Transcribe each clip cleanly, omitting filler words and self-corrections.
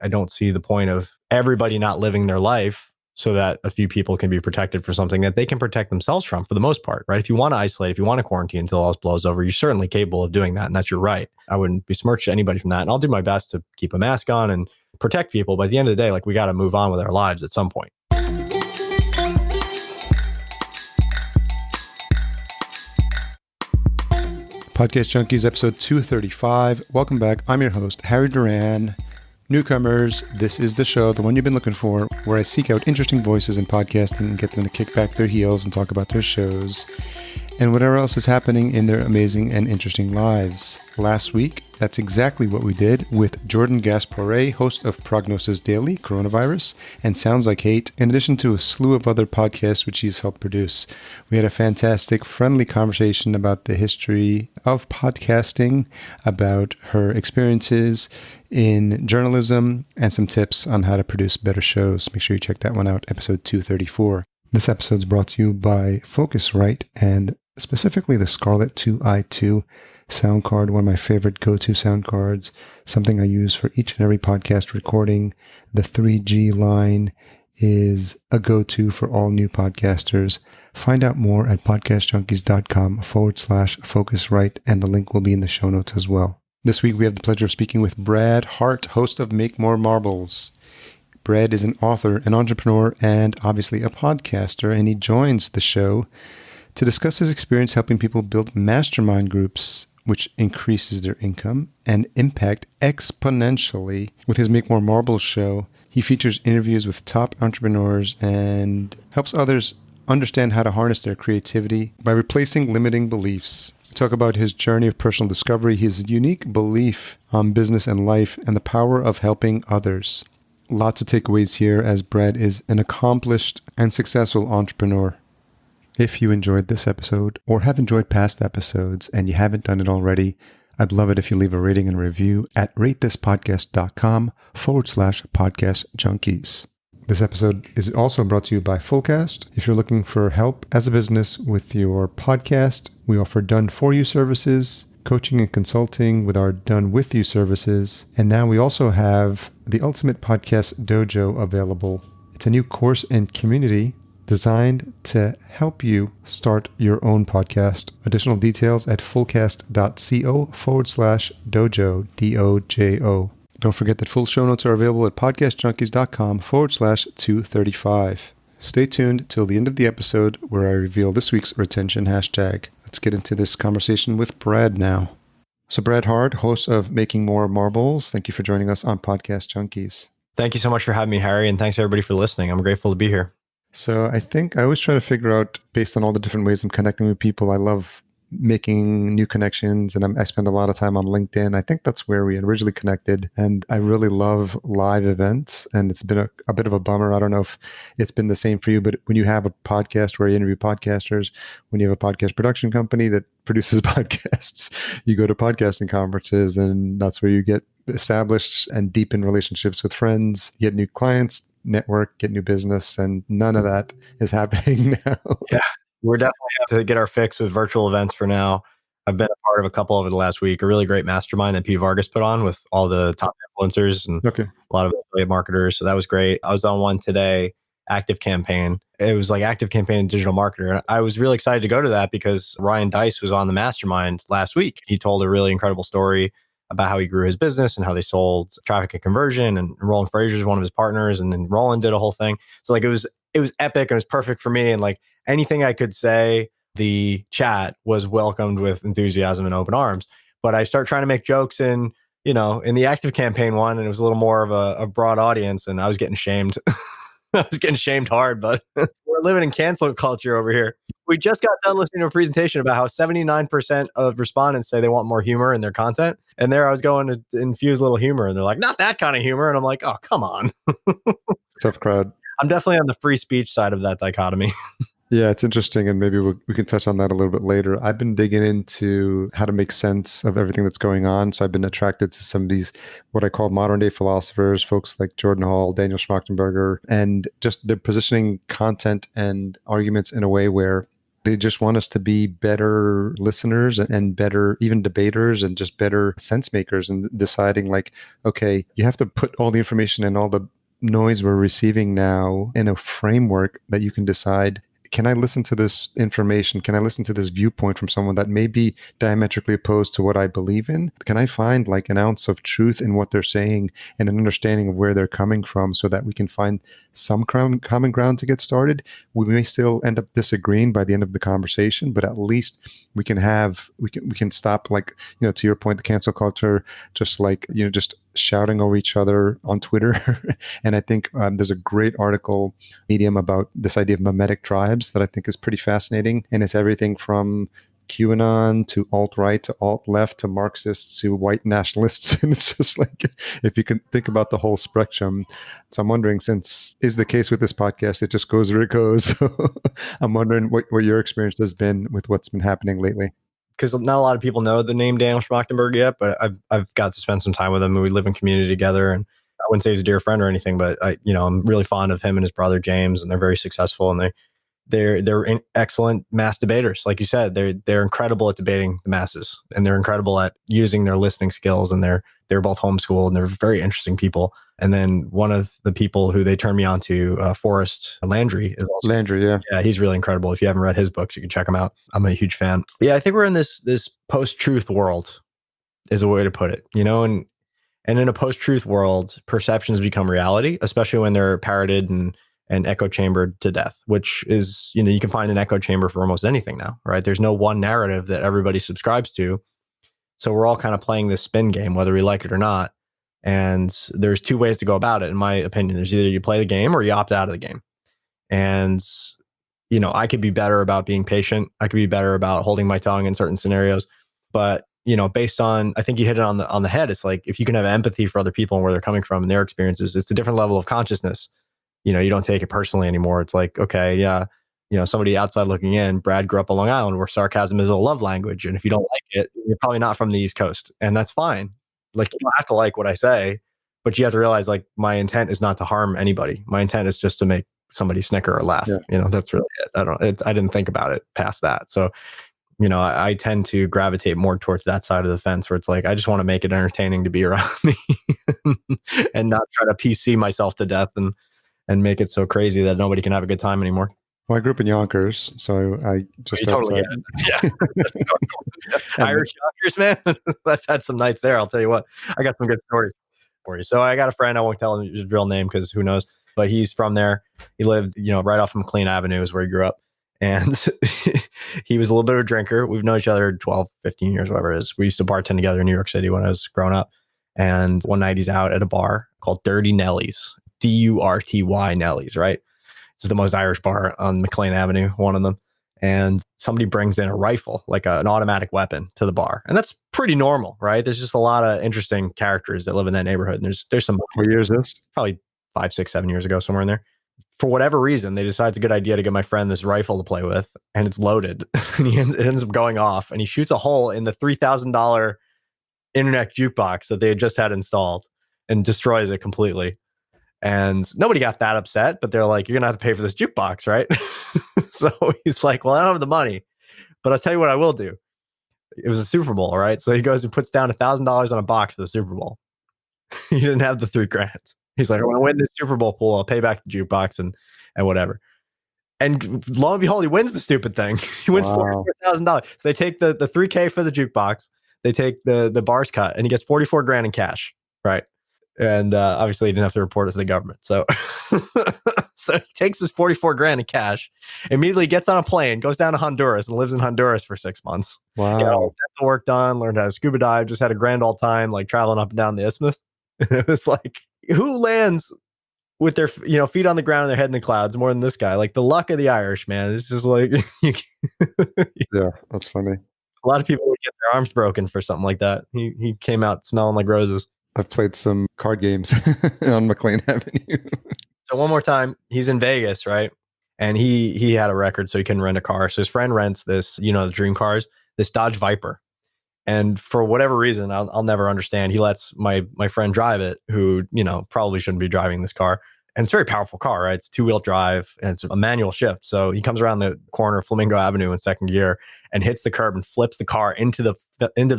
I don't see the point of everybody not living their life so that a few people can be protected for something that they can protect themselves from for the most part, right? If you want to isolate, if you want to quarantine until all this blows over, you're certainly capable of doing that. And that's your right. I wouldn't besmirch anybody from that. And I'll do my best to keep a mask on and protect people. But at the end of the day, like we got to move on with our lives at some point. Podcast Junkies, episode 235. Welcome back. I'm your host, Harry Duran. Newcomers, this is the show, the one you've been looking for, where I seek out interesting voices in podcasting and get them to kick back their heels and talk about their shows and whatever else is happening in their amazing and interesting lives. Last week, that's exactly what we did with Jordan Gasparet, host of Prognosis Daily, Coronavirus, and Sounds Like Hate, in addition to a slew of other podcasts which he's helped produce. We had a fantastic, friendly conversation about the history of podcasting, about her experiences in journalism, and some tips on how to produce better shows. Make sure you check that one out, episode 234. This episode is brought to you by Focusrite and specifically the Scarlett 2i2 sound card, one of my favorite go-to sound cards, something I use for each and every podcast recording. The 3G line is a go-to for all new podcasters. Find out more at podcastjunkies.com/Focusrite, and the link will be in the show notes as well. This week we have the pleasure of speaking with Brad Hart, host of Make More Marbles. Brad is an author, an entrepreneur, and obviously a podcaster, and he joins the show to discuss his experience helping people build mastermind groups, which increases their income and impact exponentially. With his Make More Marbles show, he features interviews with top entrepreneurs and helps others understand how to harness their creativity by replacing limiting beliefs. We talk about his journey of personal discovery, his unique belief on business and life, and the power of helping others. Lots of takeaways here, as Brad is an accomplished and successful entrepreneur. If you enjoyed this episode or have enjoyed past episodes and you haven't done it already, I'd love it if you leave a rating and review at ratethispodcast.com/podcast junkies. This episode is also brought to you by Fullcast. If you're looking for help as a business with your podcast, we offer done-for-you services, coaching and consulting with our done-with-you services. And now we also have the Ultimate Podcast Dojo available. It's a new course and community designed to help you start your own podcast. Additional details at fullcast.co/dojo, DOJO. Don't forget that full show notes are available at podcastjunkies.com/235. Stay tuned till the end of the episode where I reveal this week's retention hashtag. Let's get into this conversation with Brad now. So Brad Hart, host of Making More Marbles, thank you for joining us on Podcast Junkies. Thank you so much for having me, Harry. And thanks everybody for listening. I'm grateful to be here. So I think I always try to figure out, based on all the different ways I'm connecting with people, I love making new connections, and I spend a lot of time on LinkedIn. I think that's where we originally connected, and I really love live events, and it's been a bit of a bummer. I don't know if it's been the same for you, but when you have a podcast where you interview podcasters, when you have a podcast production company that produces podcasts, you go to podcasting conferences, and that's where you get established and deepen relationships with friends, get new clients, network, get new business, and none of that is happening now. Yeah, we're definitely have to get our fix with virtual events for now. I've been a part of a couple over the last week, a really great mastermind that P. Vargas put on with all the top influencers and a lot of affiliate marketers. So that was great. I was on one today, Active Campaign. It was like Active Campaign and Digital Marketer. And I was really excited to go to that because Ryan Deiss was on the mastermind last week. He told a really incredible story about how he grew his business and how they sold traffic and conversion. And Roland Fraser is one of his partners. And then Roland did a whole thing. So like it was epic and it was perfect for me. And like anything I could say, the chat was welcomed with enthusiasm and open arms. But I start trying to make jokes in the Active Campaign one, and it was a little more of a broad audience, and I was getting shamed. I was getting shamed hard, but we're living in cancel culture over here. We just got done listening to a presentation about how 79% of respondents say they want more humor in their content. And there I was going to infuse a little humor, and they're like, not that kind of humor. And I'm like, oh, come on. Tough crowd. I'm definitely on the free speech side of that dichotomy. Yeah, it's interesting, and maybe we can touch on that a little bit later. I've been digging into how to make sense of everything that's going on. So I've been attracted to some of these, what I call modern day philosophers, folks like Jordan Hall, Daniel Schmachtenberger, and just they're positioning content and arguments in a way where They just want us to be better listeners and better even debaters and just better sense makers and deciding like, okay, you have to put all the information and all the noise we're receiving now in a framework that you can decide, can I listen to this information? Can I listen to this viewpoint from someone that may be diametrically opposed to what I believe in? Can I find like an ounce of truth in what they're saying and an understanding of where they're coming from so that we can find some common ground to get started? We may still end up disagreeing by the end of the conversation, but at least we can stop, like, to your point, the cancel culture, just like, just shouting over each other on Twitter. And I think there's a great article Medium about this idea of mimetic tribes that I think is pretty fascinating. And it's everything from QAnon to alt-right to alt-left to Marxists to white nationalists. And it's just like, if you can think about the whole spectrum. So I'm wondering, since is the case with this podcast, it just goes where it goes. So I'm wondering what your experience has been with what's been happening lately. Because not a lot of people know the name Daniel Schmachtenberg yet, but I've got to spend some time with him, and we live in community together. And I wouldn't say he's a dear friend or anything, but I'm really fond of him and his brother James, and they're very successful, and they're excellent mass debaters. Like you said, they're incredible at debating the masses, and they're incredible at using their listening skills, and they're both homeschooled, and they're very interesting people. And then one of the people who they turned me on to, Forrest Landry, is also Landry. Yeah, he's really incredible. If you haven't read his books, you can check him out. I'm a huge fan. Yeah, I think we're in this post-truth world, is a way to put it. And in a post-truth world, perceptions become reality, especially when they're parroted and echo chambered to death, which is, you can find an echo chamber for almost anything now, right? There's no one narrative that everybody subscribes to. So we're all kind of playing this spin game, whether we like it or not. And there's two ways to go about it, in my opinion. There's either you play the game or you opt out of the game. And, I could be better about being patient. I could be better about holding my tongue in certain scenarios. But, based on, I think you hit it on the head. It's like, if you can have empathy for other people and where they're coming from and their experiences, it's a different level of consciousness. You don't take it personally anymore. It's like, okay, yeah, somebody outside looking in, Brad grew up on Long Island where sarcasm is a love language. And if you don't like it, you're probably not from the East Coast. And that's fine. Like, you don't have to like what I say, but you have to realize, like, my intent is not to harm anybody. My intent is just to make somebody snicker or laugh. Yeah. That's really it. I didn't think about it past that. So, I tend to gravitate more towards that side of the fence where it's like, I just want to make it entertaining to be around me and not try to PC myself to death and make it so crazy that nobody can have a good time anymore. Well, I grew up in Yonkers, so I just totally get it. Yeah. Irish Yonkers, man. I've had some nights there. I'll tell you what. I got some good stories for you. So I got a friend. I won't tell him his real name because who knows. But he's from there. He lived, right off of McLean Avenue is where he grew up. And he was a little bit of a drinker. We've known each other 12, 15 years, whatever it is. We used to bartend together in New York City when I was growing up. And one night he's out at a bar called Dirty Nelly's, Durty Nelly's, right? It's the most Irish bar on McLean Avenue, one of them. And somebody brings in a rifle, like an automatic weapon, to the bar. And that's pretty normal, right? There's just a lot of interesting characters that live in that neighborhood. And there's some... What year is this? Probably 5, 6, 7 years ago, somewhere in there. For whatever reason, they decide it's a good idea to get my friend this rifle to play with, and it's loaded. And it ends up going off, and he shoots a hole in the $3,000 internet jukebox that they had just had installed and destroys it completely. And nobody got that upset, but they're like, you're going to have to pay for this jukebox, right? So he's like, well, I don't have the money, but I'll tell you what I will do. It was a Super Bowl, right? So he goes and puts down $1,000 on a box for the Super Bowl. He didn't have the $3,000. He's like, when I win this Super Bowl pool, I'll pay back the jukebox and whatever. And lo and behold, he wins the stupid thing. He wins $44,000. So they take the $3,000 for the jukebox. They take the bars cut, and he gets $44,000 in cash, right? And obviously, he didn't have to report it to the government. So, so he takes his $44,000 in cash, immediately gets on a plane, goes down to Honduras, and lives in Honduras for 6 months. Wow! Got all the work done, learned how to scuba dive, just had a grand old time, like traveling up and down the isthmus. It was like, who lands with their feet on the ground and their head in the clouds more than this guy? Like, the luck of the Irish, man. It's just like, yeah, that's funny. A lot of people would get their arms broken for something like that. He came out smelling like roses. I've played some card games on McLean Avenue. So one more time, he's in Vegas, right? And he had a record, so he couldn't rent a car. So his friend rents this, the dream cars, this Dodge Viper. And for whatever reason, I'll never understand, he lets my friend drive it, who, probably shouldn't be driving this car. And it's a very powerful car, right? It's 2-wheel drive and it's a manual shift. So he comes around the corner of Flamingo Avenue in second gear and hits the curb and flips the car into the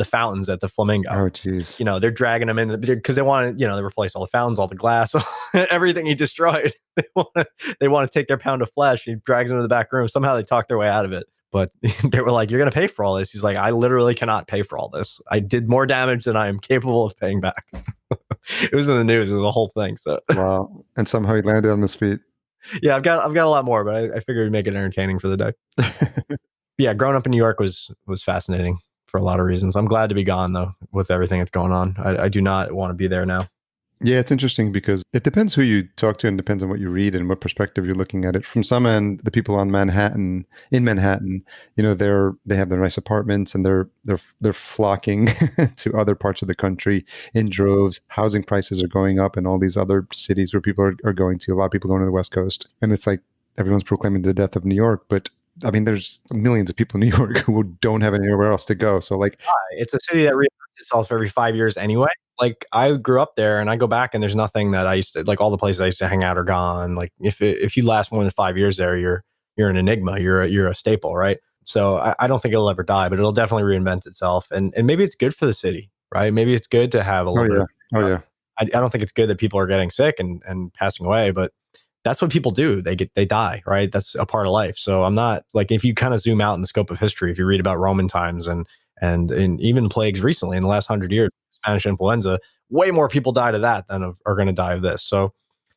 fountains at the Flamingo. Oh, geez. They're dragging him in because they want to, they replace all the fountains, all the glass, everything he destroyed. They want to take their pound of flesh. He drags them to the back room. Somehow they talk their way out of it. But they were like, you're going to pay for all this. He's like, I literally cannot pay for all this. I did more damage than I am capable of paying back. It was in the news. It was a whole thing. So wow. And somehow he landed on his feet. Yeah, I've got a lot more, but I figured we'd make it entertaining for the day. Yeah, growing up in New York was fascinating for a lot of reasons. I'm glad to be gone though, with everything that's going on. I do not want to be there now. Yeah, it's interesting because it depends who you talk to and depends on what you read and what perspective you're looking at it. From some end, the people in Manhattan, they have their nice apartments and they're flocking to other parts of the country in droves. Housing prices are going up in all these other cities where people are going to. A lot of people going to the West Coast, and it's like everyone's proclaiming the death of New York, but I mean, there's millions of people in New York who don't have anywhere else to go. So like, it's a city that reinvents itself every 5 years anyway. Like I grew up there and I go back and there's nothing that I used to, like all the places I used to hang out are gone. Like if you last more than 5 years there, you're an enigma. You're a staple, right? So I don't think it'll ever die, but it'll definitely reinvent itself. And maybe it's good for the city, right? Maybe it's good to have a little bit. I don't think it's good that people are getting sick and passing away, but that's what people do. They die, right? That's a part of life. So I'm not like, if you kind of zoom out in the scope of history, if you read about Roman times and even plagues recently in the last 100 years, Spanish influenza, way more people died of that than are going to die of this. So,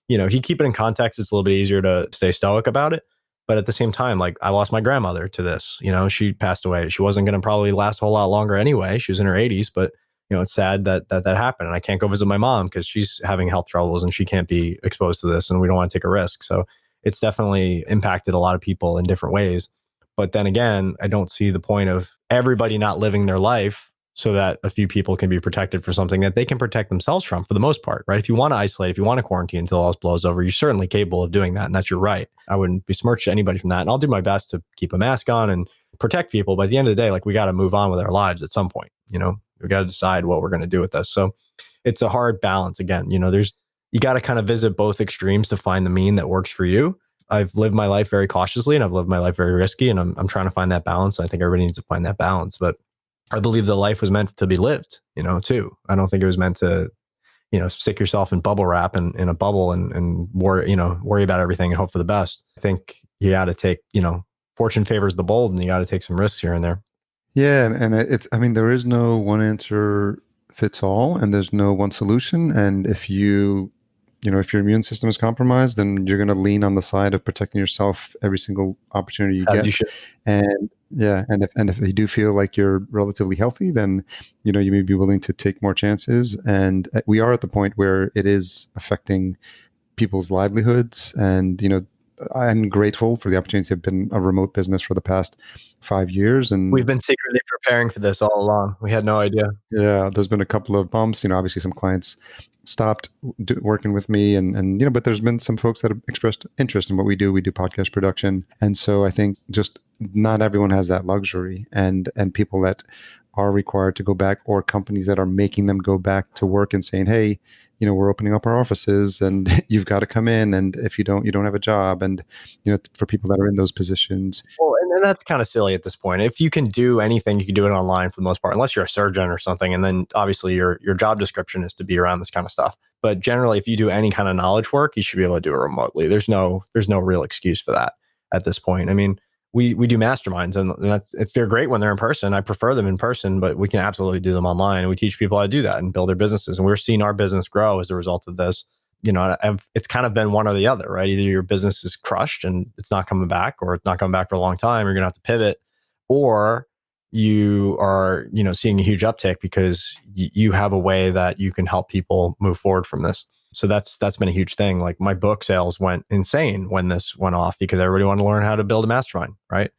if you keep it in context, it's a little bit easier to stay stoic about it. But at the same time, like I lost my grandmother to this, she passed away. She wasn't going to probably last a whole lot longer anyway. She was in her 80s, but it's sad that happened. And I can't go visit my mom because she's having health troubles and she can't be exposed to this and we don't want to take a risk. So it's definitely impacted a lot of people in different ways. But then again, I don't see the point of everybody not living their life so that a few people can be protected for something that they can protect themselves from for the most part, right? If you want to isolate, if you want to quarantine until all this blows over, you're certainly capable of doing that. And that's your right. I wouldn't besmirch anybody from that. And I'll do my best to keep a mask on and protect people. But at the end of the day, like we got to move on with our lives at some point, we got to decide what we're going to do with this. So it's a hard balance. Again, you got to kind of visit both extremes to find the mean that works for you. I've lived my life very cautiously and I've lived my life very risky, and I'm trying to find that balance. I think everybody needs to find that balance, but I believe that life was meant to be lived, too. I don't think it was meant to, stick yourself in bubble wrap and in a bubble and worry about everything and hope for the best. I think you got to take, fortune favors the bold, and you got to take some risks here and there. Yeah. And there is no one answer fits all, and there's no one solution. And if if your immune system is compromised, then you're going to lean on the side of protecting yourself every single opportunity you get. You should. And if you do feel like you're relatively healthy, then you may be willing to take more chances. And we are at the point where it is affecting people's livelihoods. And I'm grateful for the opportunity to have been a remote business for the past 5 years. And we've been secretly preparing for this all along. We had no idea. Yeah, there's been a couple of bumps. Obviously some clients stopped working with me and but there's been some folks that have expressed interest in what we do. We do podcast production. And so I think just not everyone has that luxury, and people that are required to go back, or companies that are making them go back to work and saying, hey, we're opening up our offices and you've got to come in. And if you don't have a job. And, for people that are in those positions. Well, and that's kind of silly at this point. If you can do anything, you can do it online for the most part, unless you're a surgeon or something. And then obviously your job description is to be around this kind of stuff. But generally, if you do any kind of knowledge work, you should be able to do it remotely. There's no real excuse for that at this point. I mean, we do masterminds, and they're great when they're in person. I prefer them in person, but we can absolutely do them online. And we teach people how to do that and build their businesses. And we're seeing our business grow as a result of this. It's kind of been one or the other, right? Either your business is crushed and it's not coming back, or it's not coming back for a long time. You're going to have to pivot, or you are, seeing a huge uptick because you have a way that you can help people move forward from this. So that's been a huge thing. Like my book sales went insane when this went off because everybody wanted to learn how to build a mastermind, right?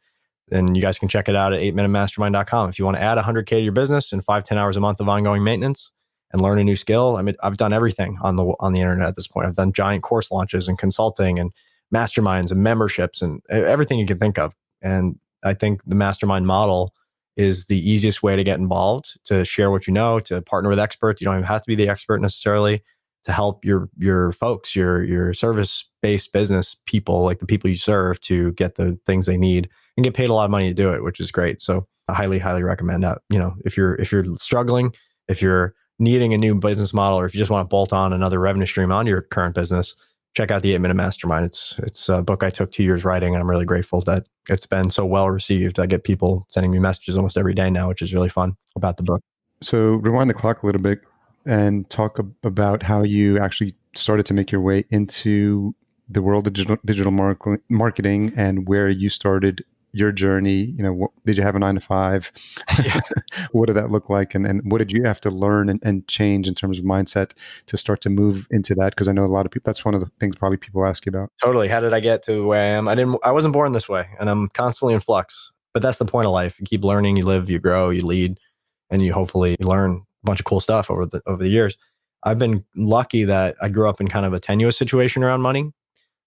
And you guys can check it out at 8minutemastermind.com. If you want to add 100K to your business and 5-10 hours a month of ongoing maintenance and learn a new skill. I mean, I've done everything on the internet at this point. I've done giant course launches and consulting and masterminds and memberships and everything you can think of. And I think the mastermind model is the easiest way to get involved, to share what you know, to partner with experts. You don't even have to be the expert necessarily, to help your folks, your service-based business people, like the people you serve, to get the things they need and get paid a lot of money to do it, which is great. So I highly, highly recommend that. If you're struggling, if you're needing a new business model, or if you just want to bolt on another revenue stream on your current business, check out the 8-Minute Mastermind. It's a book I took 2 years writing, and I'm really grateful that it's been so well received. I get people sending me messages almost every day now, which is really fun about the book. So rewind the clock a little bit and talk about how you actually started to make your way into the world of digital marketing, and where you started your journey. Did you have a 9 to 5? Yeah. What did that look like? And what did you have to learn and change in terms of mindset to start to move into that? Because I know a lot of people, that's one of the things probably people ask you about. Totally. How did I get to the way I am? I wasn't born this way, and I'm constantly in flux, but that's the point of life. You keep learning, you live, you grow, you lead, and you hopefully learn a bunch of cool stuff over the years. I've been lucky that I grew up in kind of a tenuous situation around money.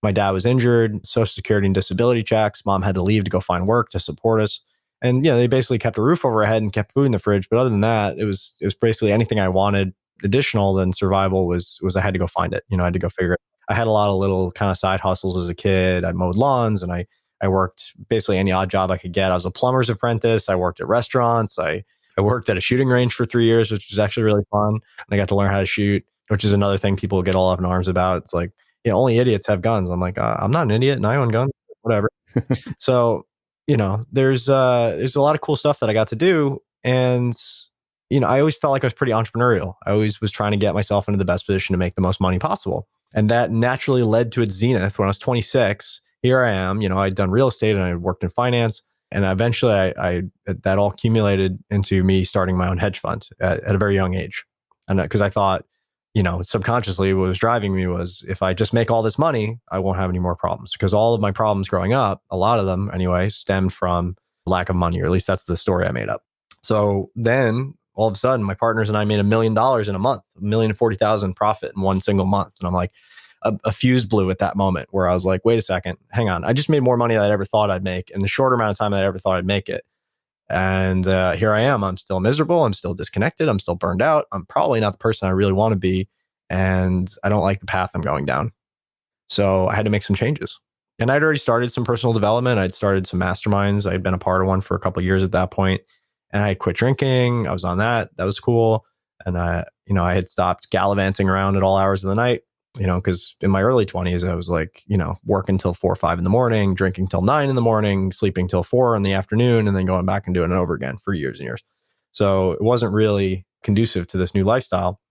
My dad was injured, Social Security and disability checks. Mom had to leave to go find work to support us. And they basically kept a roof over our head and kept food in the fridge. But other than that, it was basically anything I wanted additional than survival was I had to go find it. I had to go figure it. I had a lot of little kind of side hustles as a kid. I mowed lawns, and I worked basically any odd job I could get. I was a plumber's apprentice. I worked at restaurants. I worked at a shooting range for 3 years, which was actually really fun. And I got to learn how to shoot, which is another thing people get all up in arms about. It's like, only idiots have guns. I'm like, I'm not an idiot, and I own guns, whatever. So, there's a lot of cool stuff that I got to do. And, I always felt like I was pretty entrepreneurial. I always was trying to get myself into the best position to make the most money possible. And that naturally led to its zenith when I was 26. Here I am, I'd done real estate and I worked in finance. And eventually I that all accumulated into me starting my own hedge fund at a very young age. And because I thought, subconsciously what was driving me was, if I just make all this money, I won't have any more problems. Because all of my problems growing up, a lot of them anyway, stemmed from lack of money, or at least that's the story I made up. So then all of a sudden, my partners and I made $1 million in a month, $1,040,000 profit in one single month. And I'm like, a fuse blew at that moment where I was like, wait a second, hang on. I just made more money than I ever thought I'd make in the shorter amount of time that I ever thought I'd make it. And here I am. I'm still miserable. I'm still disconnected. I'm still burned out. I'm probably not the person I really want to be. And I don't like the path I'm going down. So I had to make some changes. And I'd already started some personal development. I'd started some masterminds. I'd been a part of one for a couple of years at that point. And I had quit drinking. I was on that. That was cool. And I had stopped gallivanting around at all hours of the night. Because in my early 20s, I was like, working till 4 or 5 in the morning, drinking till 9 in the morning, sleeping till 4 in the afternoon, and then going back and doing it over again for years and years. So it wasn't really conducive to this new lifestyle.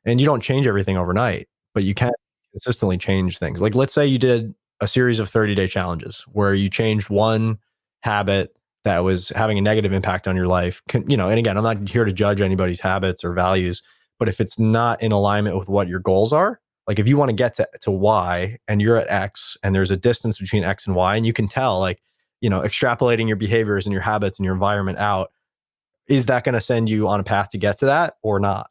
And you don't change everything overnight, but you can consistently change things. Like, let's say you did a series of 30-day challenges where you changed one habit that was having a negative impact on your life. And again, I'm not here to judge anybody's habits or values, but if it's not in alignment with what your goals are, like if you want to get to Y and you're at X and there's a distance between X and Y, and you can tell, like, extrapolating your behaviors and your habits and your environment out, is that going to send you on a path to get to that or not?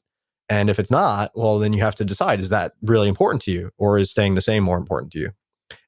And if it's not, well, then you have to decide, is that really important to you, or is staying the same more important to you?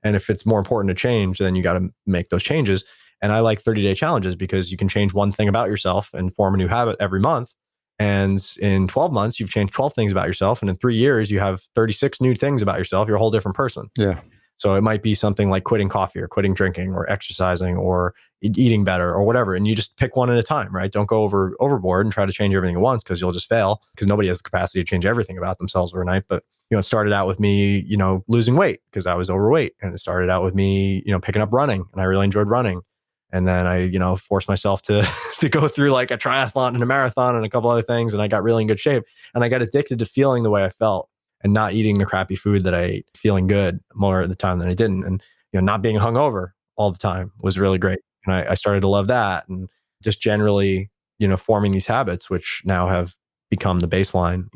And if it's more important to change, then you got to make those changes. And I like 30-day challenges because you can change one thing about yourself and form a new habit every month. And in 12 months, you've changed 12 things about yourself. And in 3 years, you have 36 new things about yourself. You're a whole different person. Yeah. So it might be something like quitting coffee or quitting drinking or exercising or eating better or whatever. And you just pick one at a time, right? Don't go overboard and try to change everything at once, because you'll just fail, because nobody has the capacity to change everything about themselves overnight. But, it started out with me, losing weight because I was overweight. And it started out with me, picking up running, and I really enjoyed running. And then I, forced myself to go through like a triathlon and a marathon and a couple other things. And I got really in good shape. And I got addicted to feeling the way I felt and not eating the crappy food that I ate, feeling good more at the time than I didn't. And, not being hungover all the time was really great. And I started to love that. And just generally, forming these habits, which now have become the baseline.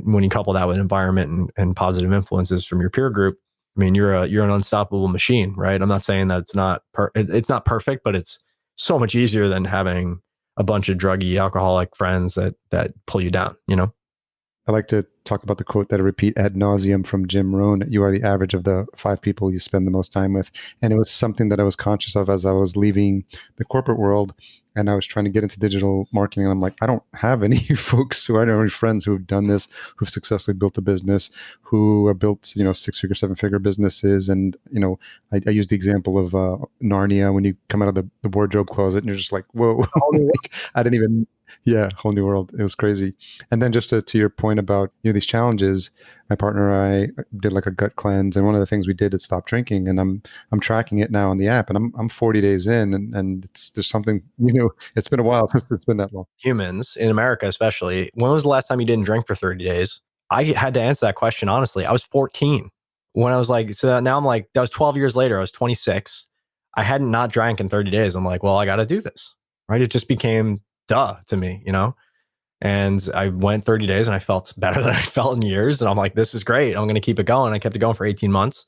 When you couple that with environment and positive influences from your peer group, I mean, you're an unstoppable machine, right? I'm not saying that it's not perfect, but it's so much easier than having a bunch of druggy, alcoholic friends that pull you down, I like to talk about the quote that I repeat ad nauseum from Jim Rohn: "You are the average of the 5 people you spend the most time with." And it was something that I was conscious of as I was leaving the corporate world and I was trying to get into digital marketing. And I'm like, I don't have any folks who I don't have any friends who have done this, who've successfully built a business, who have built, 6-figure, 7-figure businesses. And, I use the example of Narnia, when you come out of the wardrobe closet and you're just like, whoa, I didn't even, yeah, whole new world. It was crazy. And then just to your point about, these challenges, my partner and I did like a gut cleanse. And one of the things we did is stop drinking. And I'm tracking it now on the app, and I'm 40 days in, and there's something, it's been a while since it's been that long. Humans in America, especially, when was the last time you didn't drink for 30 days? I had to answer that question, honestly. I was 14 when I was like, so now I'm like, that was 12 years later. I was 26. I hadn't not drank in 30 days. I'm like, well, I got to do this, right? It just became duh to me, And I went 30 days and I felt better than I felt in years. And I'm like, this is great. I'm going to keep it going. I kept it going for 18 months.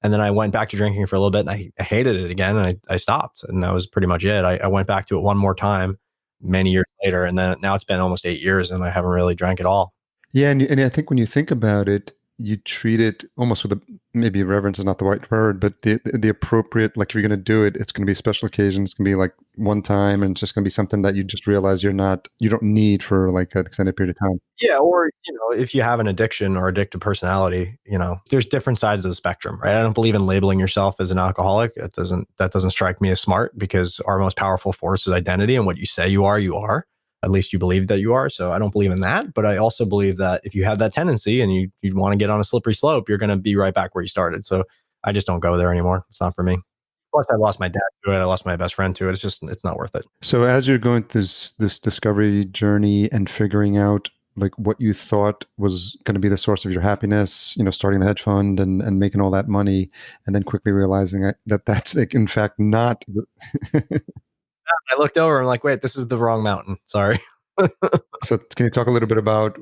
And then I went back to drinking for a little bit, and I hated it again. And I stopped. And that was pretty much it. I went back to it one more time many years later. And then now it's been almost 8 years and I haven't really drank at all. Yeah. And I think when you think about it, you treat it almost with maybe reverence is not the right word, but the appropriate, like if you're going to do it, it's going to be a special occasion. It's going to be like one time, and it's just going to be something that you just realize you don't need for like an extended period of time. Yeah. Or, if you have an addiction or addictive personality, there's different sides of the spectrum, right? I don't believe in labeling yourself as an alcoholic. That doesn't strike me as smart, because our most powerful force is identity, and what you say you are. At least you believe that you are. So I don't believe in that. But I also believe that if you have that tendency and you want to get on a slippery slope, you're going to be right back where you started. So I just don't go there anymore. It's not for me. Plus, I lost my dad to it. I lost my best friend to it. It's not worth it. So as you're going through this discovery journey and figuring out like what you thought was going to be the source of your happiness, starting the hedge fund and making all that money, and then quickly realizing that that's like, in fact, not. I looked over and I'm like, wait, this is the wrong mountain. Sorry. So can you talk a little bit about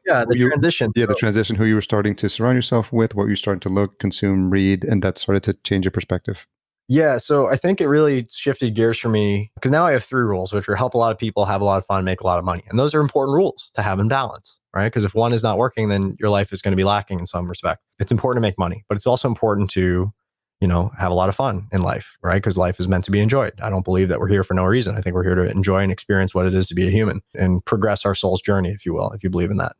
transition. The transition, who you were starting to surround yourself with, what you started to look, consume, read, and that started to change your perspective? Yeah. So I think it really shifted gears for me, because now I have 3 rules, which are help a lot of people, have a lot of fun, make a lot of money. And those are important rules to have in balance, right? Because if one is not working, then your life is going to be lacking in some respect. It's important to make money, but it's also important to, have a lot of fun in life, right? Because life is meant to be enjoyed. I don't believe that we're here for no reason. I think we're here to enjoy and experience what it is to be a human and progress our soul's journey, if you will, if you believe in that.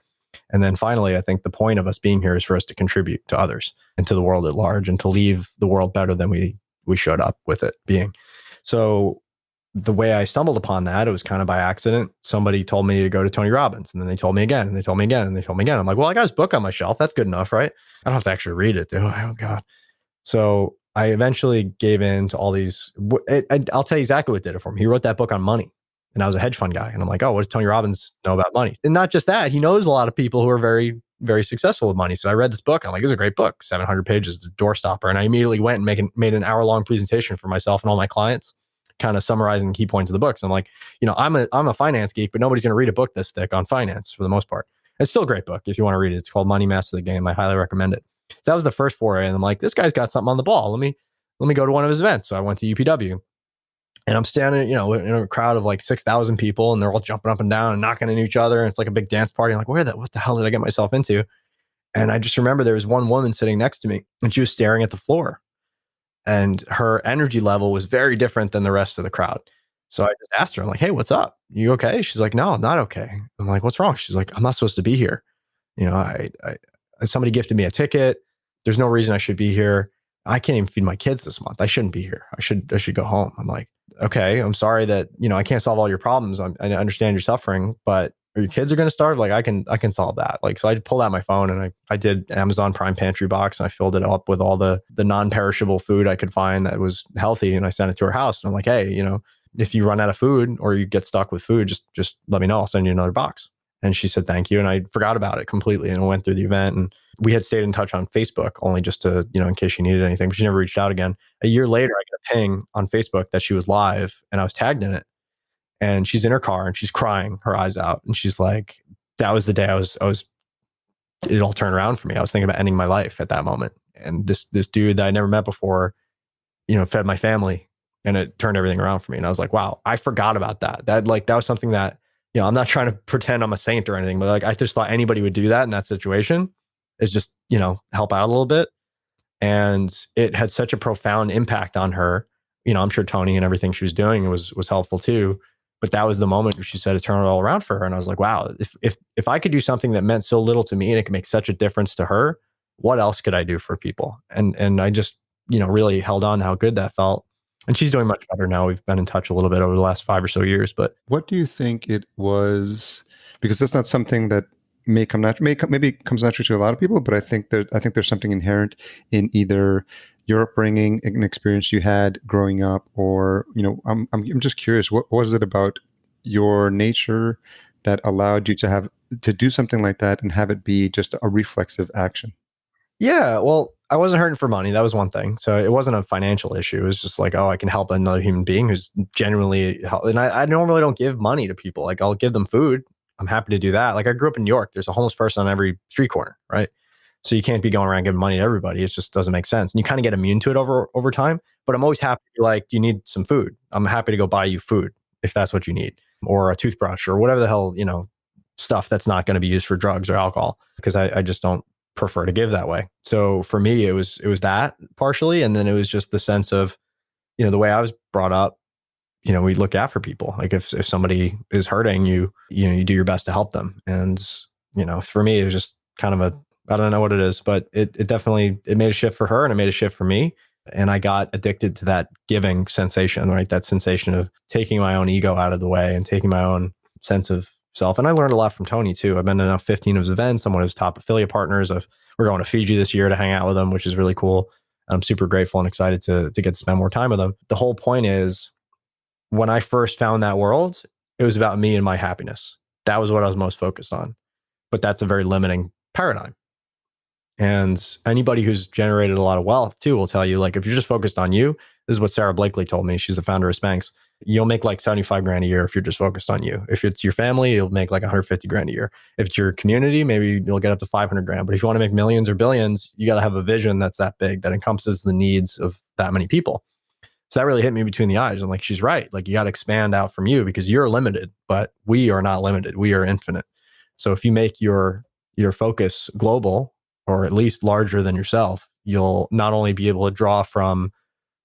And then finally, I think the point of us being here is for us to contribute to others and to the world at large, and to leave the world better than we showed up with it being. So the way I stumbled upon that, it was kind of by accident. Somebody told me to go to Tony Robbins, and then they told me again, and they told me again, and they told me again. I'm like, well, I got his book on my shelf. That's good enough, right? I don't have to actually read it, do I? Oh God. So I eventually gave in to all these. I'll tell you exactly what did it for me. He wrote that book on money, and I was a hedge fund guy. And I'm like, oh, what does Tony Robbins know about money? And not just that, he knows a lot of people who are very, very successful with money. So I read this book. I'm like, this is a great book, 700 pages, it's a doorstopper. And I immediately went and made an hour-long presentation for myself and all my clients, kind of summarizing the key points of the book. So I'm like, I'm a finance geek, but nobody's going to read a book this thick on finance for the most part. It's still a great book if you want to read it. It's called Money Master the Game. I highly recommend it. So that was the first foray. And I'm like, this guy's got something on the ball. Let me go to one of his events. So I went to UPW, and I'm standing, in a crowd of like 6,000 people, and they're all jumping up and down and knocking into each other. And it's like a big dance party. I'm like, what the hell did I get myself into? And I just remember there was one woman sitting next to me, and she was staring at the floor, and her energy level was very different than the rest of the crowd. So I just asked her, I'm like, hey, what's up? You okay? She's like, no, I'm not okay. I'm like, what's wrong? She's like, I'm not supposed to be here. I somebody gifted me a ticket. There's no reason I should be here. I can't even feed my kids this month. I shouldn't be here. I should go home. I'm like, okay, I'm sorry that, I can't solve all your problems. I understand your suffering, but your kids are going to starve. Like I can solve that. Like, so I pulled out my phone and I did Amazon Prime Pantry box, and I filled it up with all the non-perishable food I could find that was healthy. And I sent it to her house, and I'm like, hey, if you run out of food or you get stuck with food, just let me know. I'll send you another box. And she said, thank you. And I forgot about it completely, and I went through the event, and we had stayed in touch on Facebook only just to, in case she needed anything, but she never reached out again. A year later, I got a ping on Facebook that she was live, and I was tagged in it, and she's in her car and she's crying her eyes out. And she's like, that was the day it all turned around for me. I was thinking about ending my life at that moment. And this dude that I never met before, fed my family, and it turned everything around for me. And I was like, wow, I forgot about that. That was something that I'm not trying to pretend I'm a saint or anything, but like, I just thought anybody would do that in that situation, is just, help out a little bit. And it had such a profound impact on her. I'm sure Tony and everything she was doing was helpful too. But that was the moment where she said to turn it all around for her. And I was like, wow, if I could do something that meant so little to me and it could make such a difference to her, what else could I do for people? And I just, really held on to how good that felt. And she's doing much better now. We've been in touch a little bit over the last 5 or so years. But what do you think it was? Because that's not something that maybe comes naturally to a lot of people, but I think there's something inherent in either your upbringing, an experience you had growing up, or I'm just curious, what was it about your nature that allowed you to do something like that and have it be just a reflexive action? Yeah, well, I wasn't hurting for money. That was one thing. So it wasn't a financial issue. It was just like, oh, I can help another human being who's genuinely and I normally don't give money to people. Like, I'll give them food. I'm happy to do that. Like, I grew up in New York. There's a homeless person on every street corner, right? So you can't be going around giving money to everybody. It just doesn't make sense. And you kind of get immune to it over time. But I'm always happy, like, do you need some food? I'm happy to go buy you food if that's what you need, or a toothbrush, or whatever the hell, stuff that's not going to be used for drugs or alcohol, because I just don't prefer to give that way. So for me, it was that partially. And then it was just the sense of, the way I was brought up, we look after people. Like, if somebody is hurting, you do your best to help them. And, for me, it was just kind of I don't know what it is, but it definitely, it made a shift for her and it made a shift for me. And I got addicted to that giving sensation, right? That sensation of taking my own ego out of the way and taking my own sense of self. And I learned a lot from Tony too. I've been to now 15 of his events. I'm one of his top affiliate partners. We're going to Fiji this year to hang out with him, which is really cool. I'm super grateful and excited to get to spend more time with him. The whole point is, when I first found that world, it was about me and my happiness. That was what I was most focused on. But that's a very limiting paradigm. And anybody who's generated a lot of wealth too will tell you, like, if you're just focused on you, this is what Sarah Blakely told me. She's the founder of Spanx. You'll make like 75 grand a year if you're just focused on you. If it's your family, you'll make like 150 grand a year. If it's your community, maybe you'll get up to 500 grand. But if you want to make millions or billions, you got to have a vision that's that big, that encompasses the needs of that many people. So that really hit me between the eyes. I'm like, she's right. Like, you got to expand out from you, because you're limited, but we are not limited. We are infinite. So if you make your focus global, or at least larger than yourself, you'll not only be able to draw from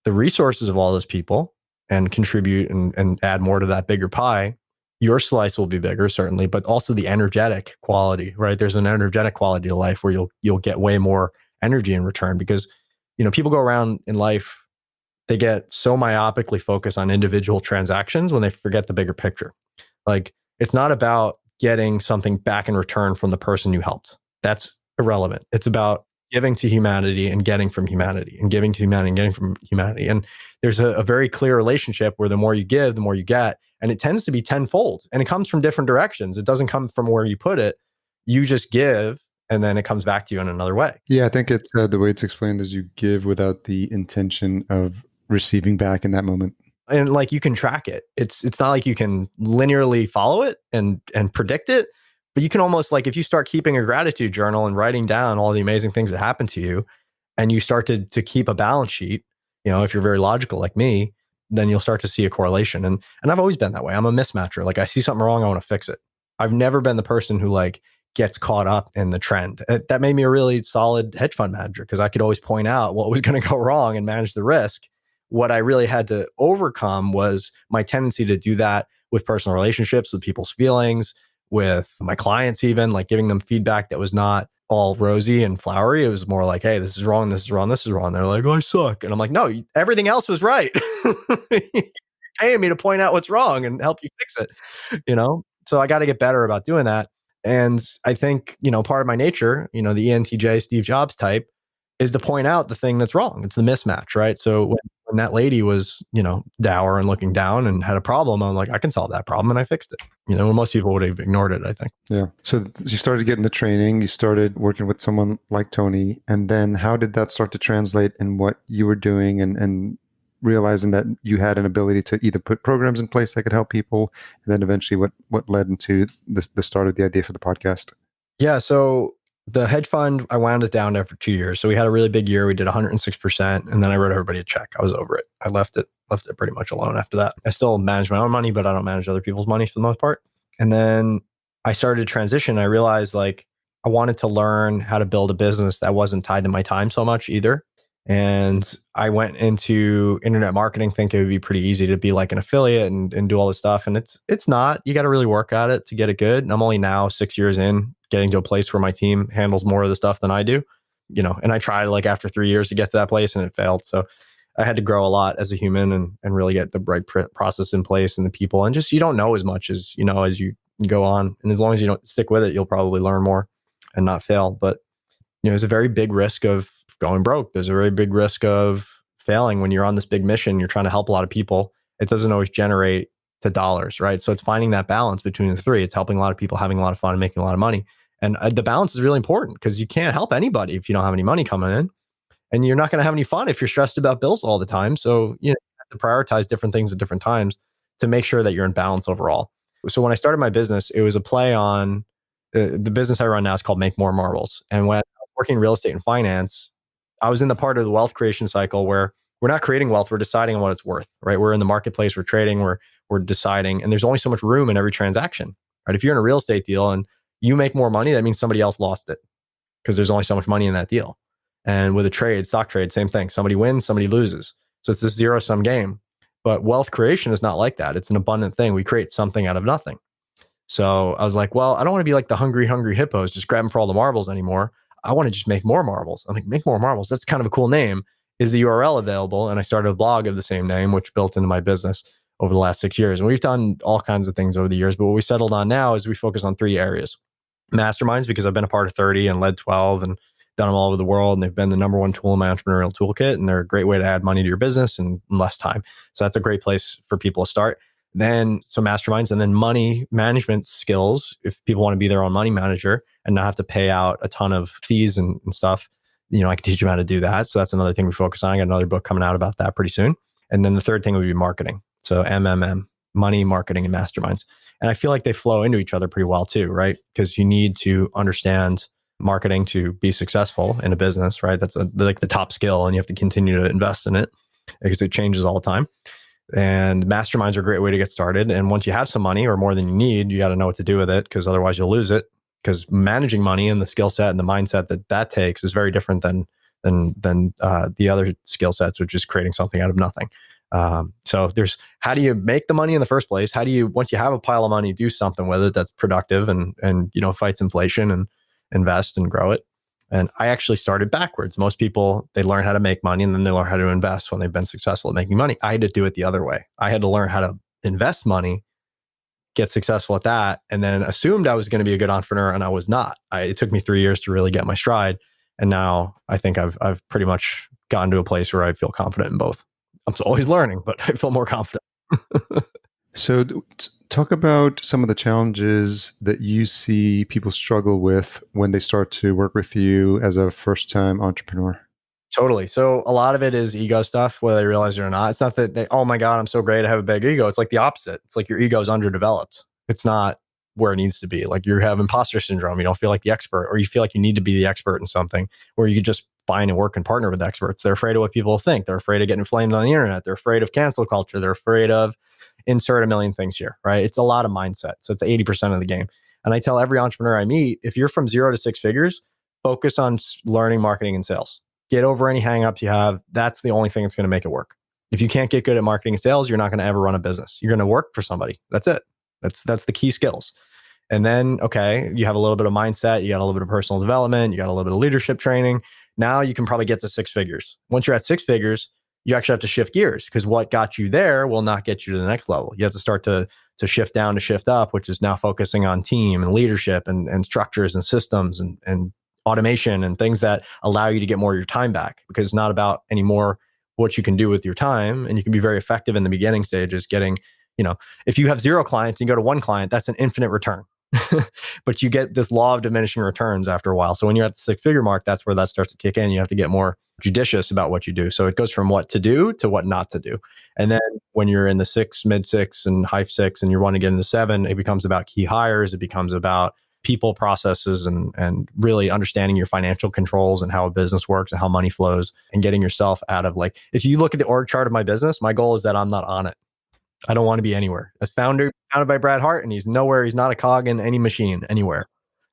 the resources of all those people and contribute and add more to that bigger pie. Your slice will be bigger, certainly, but also the energetic quality, right? There's an energetic quality to life where you'll get way more energy in return, because, people go around in life, they get so myopically focused on individual transactions when they forget the bigger picture. Like, it's not about getting something back in return from the person you helped. That's irrelevant. It's about giving to humanity and getting from humanity, and giving to humanity and getting from humanity. And there's a very clear relationship where the more you give, the more you get. And it tends to be tenfold. And it comes from different directions. It doesn't come from where you put it. You just give, and then it comes back to you in another way. Yeah, I think it's the way it's explained is you give without the intention of receiving back in that moment. And like, you can track it. It's not like you can linearly follow it and predict it, but you can almost, like, if you start keeping a gratitude journal and writing down all the amazing things that happen to you, and you start to keep a balance sheet, if you're very logical like me, then you'll start to see a correlation. And I've always been that way. I'm a mismatcher. Like, I see something wrong, I want to fix it. I've never been the person who like gets caught up in the trend. That made me a really solid hedge fund manager, because I could always point out what was going to go wrong and manage the risk. What I really had to overcome was my tendency to do that with personal relationships, with people's feelings, with my clients, even like giving them feedback that was not all rosy and flowery. It was more like, hey, this is wrong, this is wrong, this is wrong. They're like, oh, I suck. And I'm like, no, everything else was right. You're paying me to point out what's wrong and help you fix it, So I got to get better about doing that. And I think, part of my nature, the ENTJ Steve Jobs type, is to point out the thing that's wrong. It's the mismatch, right? So when that lady was, dour and looking down and had a problem, I'm like, I can solve that problem, and I fixed it. When most people would have ignored it, I think. Yeah. So you started getting the training, you started working with someone like Tony, and then how did that start to translate in what you were doing, and realizing that you had an ability to either put programs in place that could help people, and then eventually what led into the start of the idea for the podcast? Yeah. So the hedge fund, I wound it down after 2 years. So we had a really big year. We did 106%. And then I wrote everybody a check. I was over it. I left it pretty much alone after that. I still manage my own money, but I don't manage other people's money for the most part. And then I started to transition. I realized like I wanted to learn how to build a business that wasn't tied to my time so much either. And I went into internet marketing thinking it would be pretty easy to be like an affiliate and do all this stuff. And it's not. You got to really work at it to get it good. And I'm only now 6 years in, getting to a place where my team handles more of the stuff than I do. And I tried like after 3 years to get to that place and it failed. So I had to grow a lot as a human and really get the right process in place and the people. And just you don't know as much as as you go on. And as long as you don't stick with it, you'll probably learn more and not fail. But there's a very big risk of going broke. There's a very big risk of failing when you're on this big mission. You're trying to help a lot of people. It doesn't always generate to dollars, right? So it's finding that balance between the three. It's helping a lot of people, having a lot of fun, and making a lot of money. And the balance is really important because you can't help anybody if you don't have any money coming in. And you're not going to have any fun if you're stressed about bills all the time. So, you have to prioritize different things at different times to make sure that you're in balance overall. So when I started my business, it was a play on the business I run now is called Make More Marbles. And when I was working in real estate and finance, I was in the part of the wealth creation cycle where we're not creating wealth, we're deciding on what it's worth, right? We're in the marketplace, we're trading, we're deciding, and there's only so much room in every transaction, right? If you're in a real estate deal and you make more money, that means somebody else lost it because there's only so much money in that deal. And with a trade, stock trade, same thing. Somebody wins, somebody loses. So it's this zero-sum game. But wealth creation is not like that. It's an abundant thing. We create something out of nothing. So I was like, well, I don't want to be like the hungry hippos, just grabbing for all the marbles anymore. I want to just make more marbles. I'm like, make more marbles. That's kind of a cool name. Is the URL available? And I started a blog of the same name, which built into my business over the last 6 years. And we've done all kinds of things over the years. But what we settled on now is we focus on 3 areas. Masterminds, because I've been a part of 30 and led 12 and done them all over the world. And they've been the number one tool in my entrepreneurial toolkit. And they're a great way to add money to your business in less time. So that's a great place for people to start. Then so masterminds, and then money management skills. If people want to be their own money manager and not have to pay out a ton of fees and stuff, I can teach them how to do that. So that's another thing we focus on. I got another book coming out about that pretty soon. And then the third thing would be marketing. So MMM, money, marketing, and masterminds. And I feel like they flow into each other pretty well too, right? Because you need to understand marketing to be successful in a business, right? That's like the top skill, and you have to continue to invest in it because it changes all the time. And masterminds are a great way to get started. And once you have some money or more than you need, you got to know what to do with it because otherwise you'll lose it. Because managing money and the skill set and the mindset that takes is very different than the other skill sets, which is creating something out of nothing. So there's how do you make the money in the first place? How do you, once you have a pile of money, do something with it that's productive and fights inflation and invest and grow it? And I actually started backwards. Most people, they learn how to make money and then they learn how to invest when they've been successful at making money. I had to do it the other way. I had to learn how to invest money, get successful at that, and then assumed I was going to be a good entrepreneur, and I was not. It took me 3 years to really get my stride. And now I think I've pretty much gotten to a place where I feel confident in both. I'm always learning, but I feel more confident. So talk about some of the challenges that you see people struggle with when they start to work with you as a first-time entrepreneur. Totally. So a lot of it is ego stuff, whether they realize it or not. It's not that they, oh my God, I'm so great, I have a big ego. It's like the opposite. It's like your ego is underdeveloped. It's not where it needs to be. Like you have imposter syndrome. You don't feel like the expert, or you feel like you need to be the expert in something where you could just find and work and partner with experts. They're afraid of what people think. They're afraid of getting flamed on the internet. They're afraid of cancel culture. They're afraid of insert a million things here, right? It's a lot of mindset. So it's 80% of the game. And I tell every entrepreneur I meet, if you're from 0 to 6 figures, focus on learning marketing and sales. Get over any hangups you have. That's the only thing that's going to make it work. If you can't get good at marketing and sales, you're not going to ever run a business. You're going to work for somebody. That's it. That's the key skills. And then, okay, you have a little bit of mindset, you got a little bit of personal development, you got a little bit of leadership training. Now you can probably get to 6 figures. Once you're at 6 figures, you actually have to shift gears because what got you there will not get you to the next level. You have to start to shift down to shift up, which is now focusing on team and leadership and structures and systems and automation and things that allow you to get more of your time back, because it's not about anymore what you can do with your time. And you can be very effective in the beginning stages getting, if you have 0 clients and you go to 1 client, that's an infinite return. But you get this law of diminishing returns after a while. So when you're at the 6-figure mark, that's where that starts to kick in. You have to get more judicious about what you do. So it goes from what to do to what not to do. And then when you're in the 6, mid 6 and high 6 and you want to get into 7, it becomes about key hires. It becomes about people, processes, and really understanding your financial controls and how a business works and how money flows, and getting yourself out of, like, if you look at the org chart of my business, my goal is that I'm not on it. I don't want to be anywhere. As founder, founded by Brad Hart, and he's nowhere. He's not a cog in any machine anywhere.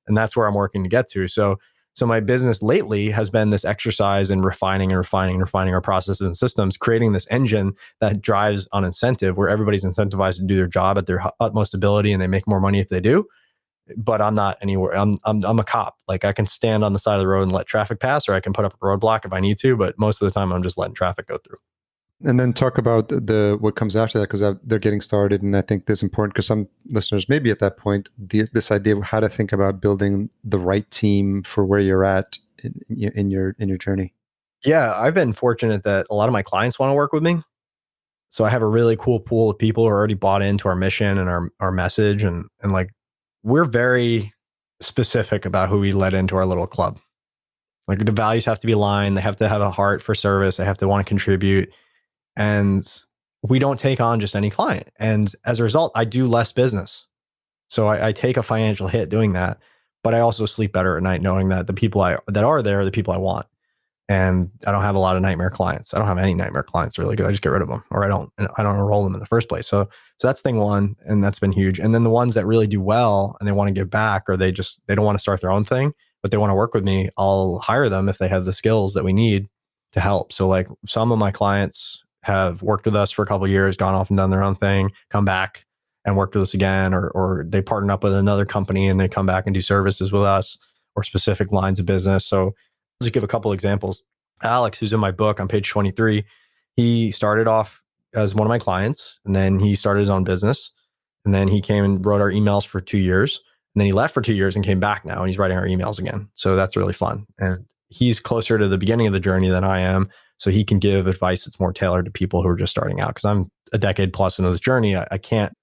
And that's where I'm working to get to. So my business lately has been this exercise in refining our processes and systems, creating this engine that drives on incentive where everybody's incentivized to do their job at their utmost ability and they make more money if they do. But I'm not anywhere. I'm a cop. Like I can stand on the side of the road and let traffic pass, or I can put up a roadblock if I need to. But most of the time I'm just letting traffic go through. And then talk about what comes after that, because they're getting started. And I think this is important because some listeners may be at that point, this idea of how to think about building the right team for where you're at in your journey. Yeah, I've been fortunate that a lot of my clients want to work with me. So I have a really cool pool of people who are already bought into our mission and our message. And like, we're very specific about who we let into our little club. Like the values have to be aligned. They have to have a heart for service. They have to want to contribute. And we don't take on just any client. And as a result, I do less business. So I take a financial hit doing that, but I also sleep better at night knowing that the people that are there are the people I want. And I don't have a lot of nightmare clients. I don't have any nightmare clients really because I just get rid of them, or I don't enroll them in the first place. So that's thing one, and that's been huge. And then the ones that really do well and they want to give back, or they don't want to start their own thing, but they want to work with me, I'll hire them if they have the skills that we need to help. So like some of my clients have worked with us for a couple of years, gone off and done their own thing, come back and worked with us again, or they partnered up with another company and they come back and do services with us or specific lines of business. So just give a couple examples. Alex, who's in my book on page 23, he started off as one of my clients, and then he started his own business, and then he came and wrote our emails for 2 years, and then he left for 2 years and came back now, and he's writing our emails again. So that's really fun. And he's closer to the beginning of the journey than I am, so he can give advice that's more tailored to people who are just starting out. Because I'm a decade plus into this journey, I can't,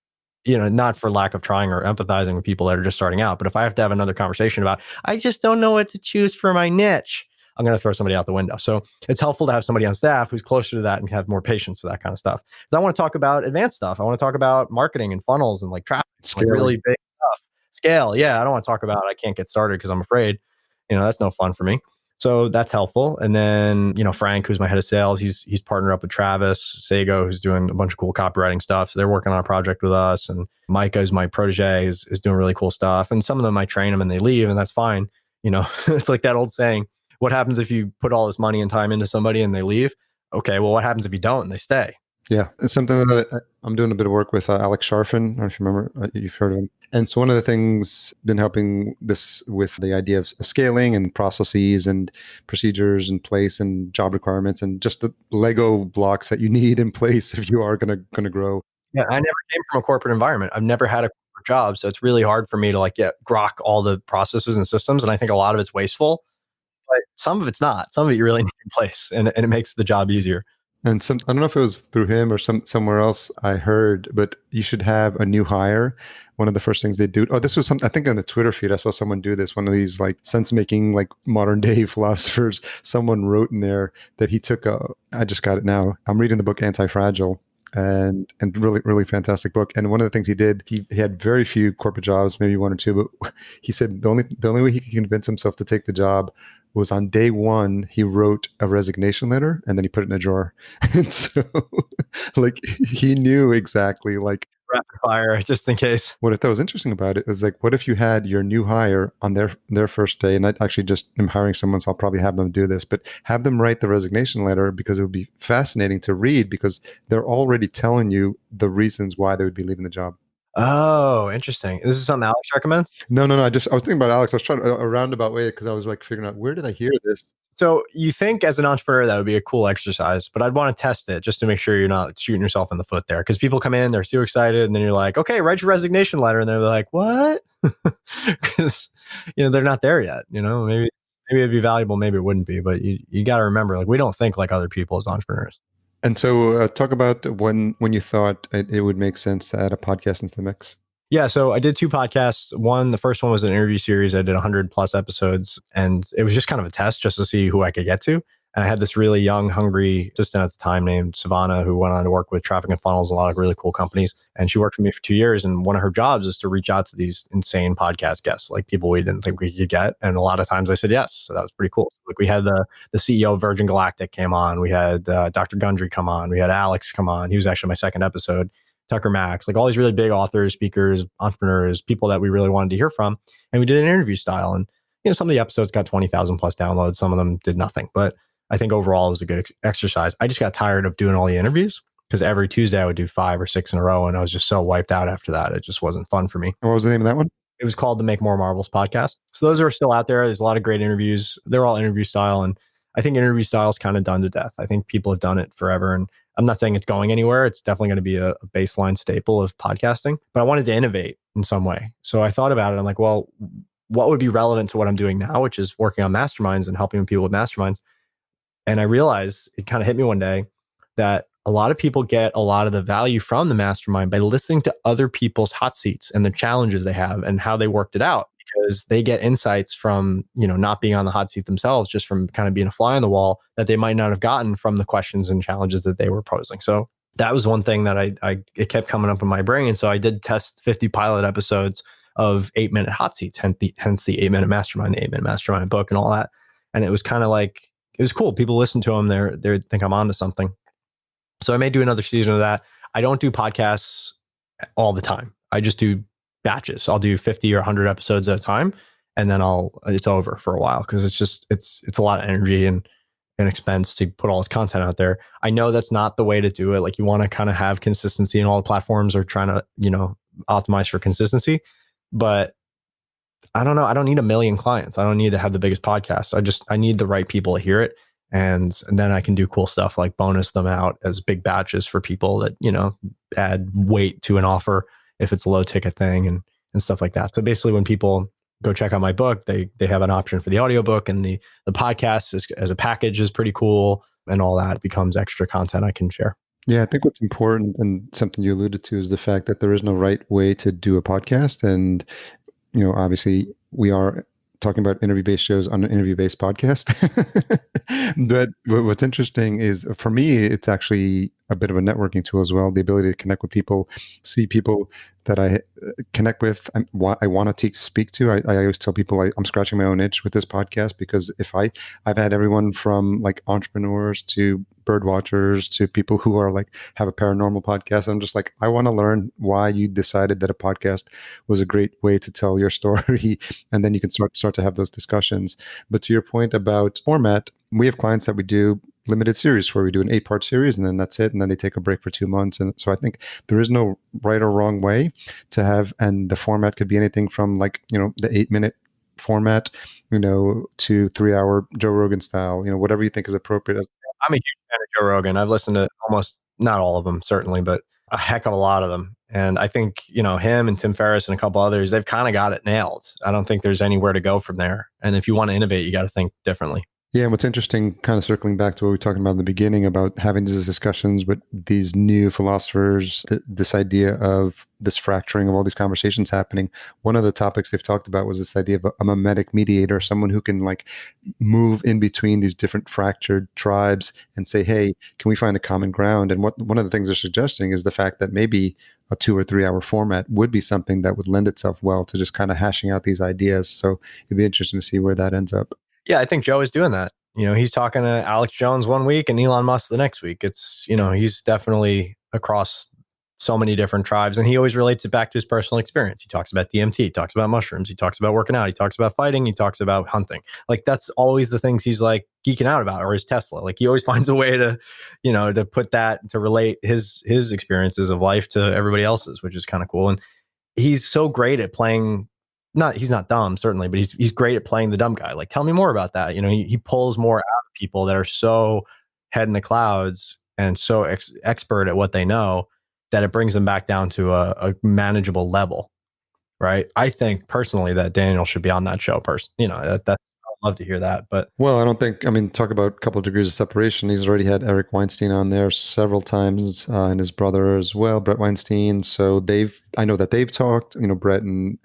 not for lack of trying or empathizing with people that are just starting out, but if I have to have another conversation about, I just don't know what to choose for my niche, I'm going to throw somebody out the window. So it's helpful to have somebody on staff who's closer to that and have more patience for that kind of stuff. Because I want to talk about advanced stuff. I want to talk about marketing and funnels and like traffic, like really big stuff. Scale. Yeah. I don't want to talk about, I can't get started because I'm afraid, that's no fun for me. So that's helpful. And then, Frank, who's my head of sales, he's partnered up with Travis Sago, who's doing a bunch of cool copywriting stuff. So they're working on a project with us. And Micah is my protege, is doing really cool stuff. And some of them I train them and they leave, and that's fine. It's like that old saying, what happens if you put all this money and time into somebody and they leave? Okay, well, what happens if you don't and they stay? Yeah, it's something that I'm doing a bit of work with Alex Sharfin. I don't know if you remember, you've heard of him. And so one of the things been helping this with the idea of scaling and processes and procedures in place and job requirements and just the Lego blocks that you need in place if you are going to grow. Yeah, I never came from a corporate environment. I've never had a corporate job, so it's really hard for me to grok all the processes and systems. And I think a lot of it's wasteful, but some of it's not. Some of it you really need in place, and it makes the job easier. And I don't know if it was through him or somewhere else I heard, but you should have a new hire. One of the first things they do. Oh, this was I think on the Twitter feed, I saw someone do this. One of these sense-making, modern day philosophers, someone wrote in there that he took I just got it now. I'm reading the book Anti-Fragile, and really, really fantastic book. And one of the things he did, he had very few corporate jobs, maybe one or two, but he said the only way he could convince himself to take the job was on day one, he wrote a resignation letter and then he put it in a drawer. And so he knew exactly rapid fire, just in case. What I thought was interesting about it was what if you had your new hire on their first day, and I actually just am hiring someone, so I'll probably have them do this, but have them write the resignation letter, because it would be fascinating to read, because they're already telling you the reasons why they would be leaving the job. Oh, interesting. This is something Alex recommends? No. I was thinking about Alex. I was trying a roundabout way because I was figuring out, where did I hear this? So you think as an entrepreneur that would be a cool exercise, but I'd want to test it just to make sure you're not shooting yourself in the foot there. Because people come in, they're too excited, and then you're like, okay, write your resignation letter, and they're like, what? Because they're not there yet. Maybe it'd be valuable, maybe it wouldn't be, but you got to remember, we don't think like other people as entrepreneurs. And so talk about when you thought it would make sense to add a podcast into the mix. Yeah, so I did 2 podcasts. The first one was an interview series. I did 100 plus episodes, and it was just kind of a test just to see who I could get to. And I had this really young, hungry assistant at the time named Savannah, who went on to work with Traffic and Funnels, a lot of really cool companies. And she worked with me for 2 years. And one of her jobs is to reach out to these insane podcast guests, people we didn't think we could get. And a lot of times I said yes. So that was pretty cool. We had the CEO of Virgin Galactic came on. We had Dr. Gundry come on. We had Alex come on. He was actually my second episode. Tucker Max, like all these really big authors, speakers, entrepreneurs, people that we really wanted to hear from. And we did an interview style. And, some of the episodes got 20,000 plus downloads. Some of them did nothing. But I think overall it was a good exercise. I just got tired of doing all the interviews because every Tuesday I would do 5 or 6 in a row. And I was just so wiped out after that. It just wasn't fun for me. What was the name of that one? It was called the Make More Marbles podcast. So those are still out there. There's a lot of great interviews. They're all interview style. And I think interview style is kind of done to death. I think people have done it forever. And I'm not saying it's going anywhere. It's definitely going to be a baseline staple of podcasting, but I wanted to innovate in some way. So I thought about it. I'm like, well, what would be relevant to what I'm doing now, which is working on masterminds and helping people with masterminds. And I realized it kind of hit me one day that a lot of people get a lot of the value from the mastermind by listening to other people's hot seats and the challenges they have and how they worked it out, because they get insights from, not being on the hot seat themselves, just from kind of being a fly on the wall that they might not have gotten from the questions and challenges that they were posing. So that was one thing that it kept coming up in my brain. So I did test 50 pilot episodes of 8-minute hot seats, hence the 8-minute mastermind, the 8-minute mastermind book and all that. And it was kind of like, it was cool. People listen to them. They think I'm onto something. So I may do another season of that. I don't do podcasts all the time. I just do batches. I'll do 50 or 100 episodes at a time, and then it's over for a while, because it's a lot of energy and an expense to put all this content out there. I know that's not the way to do it. Like, you want to kind of have consistency, and all the platforms are trying to, optimize for consistency. But I don't know. I don't need a million clients. I don't need to have the biggest podcast. I need the right people to hear it. And then I can do cool stuff like bonus them out as big batches for people that, add weight to an offer if it's a low ticket thing and stuff like that. So basically, when people go check out my book, they have an option for the audiobook, and the podcast as a package is pretty cool, and all that becomes extra content I can share. Yeah, I think what's important, and something you alluded to, is the fact that there is no right way to do a podcast. And, obviously we are talking about interview-based shows on an interview-based podcast. But what's interesting is, for me, it's actually a bit of a networking tool as well. The ability to connect with people, see people that I connect with, I want to speak to. I always tell people I'm scratching my own itch with this podcast, because I've had everyone from like entrepreneurs to bird watchers to people who are like have a paranormal podcast. I'm just like, I want to learn why you decided that a podcast was a great way to tell your story, and then you can start to have those discussions. But to your point about format, we have clients that we do limited series where we do an 8-part series, and then that's it, and then they take a break for 2 months. And so I think there is no right or wrong way to have, and the format could be anything from like, the 8-minute format, to 3-hour Joe Rogan style, whatever you think is appropriate. I'm a huge fan of Joe Rogan. I've listened to almost, not all of them certainly, but a heck of a lot of them. And I think, him and Tim Ferriss and a couple others, they've kind of got it nailed. I don't think there's anywhere to go from there. And if you want to innovate, you got to think differently. Yeah, and what's interesting, kind of circling back to what we were talking about in the beginning about having these discussions with these new philosophers, this idea of this fracturing of all these conversations happening. One of the topics they've talked about was this idea of a mimetic mediator, someone who can like move in between these different fractured tribes and say, hey, can we find a common ground? And one of the things they're suggesting is the fact that maybe a 2 or 3 hour format would be something that would lend itself well to just kind of hashing out these ideas. So it'd be interesting to see where that ends up. Yeah, I think Joe is doing that. He's talking to Alex Jones one week and Elon Musk the next week. It's, he's definitely across so many different tribes, and he always relates it back to his personal experience. He talks about DMT, he talks about mushrooms, he talks about working out, he talks about fighting, he talks about hunting. Like, that's always the things he's like geeking out about, or his Tesla. Like, he always finds a way to, to put that, to relate his experiences of life to everybody else's, which is kind of cool. And he's so great at playing. He's not dumb, certainly, but he's great at playing the dumb guy. Like, tell me more about that. He pulls more out of people that are so head in the clouds and so expert at what they know that it brings them back down to a manageable level, right? I think personally that Daniel should be on that show. I'd love to hear that. But well, I don't think, talk about a couple of degrees of separation. He's already had Eric Weinstein on there several times, and his brother as well, Brett Weinstein. So I know that they've talked, Brett and,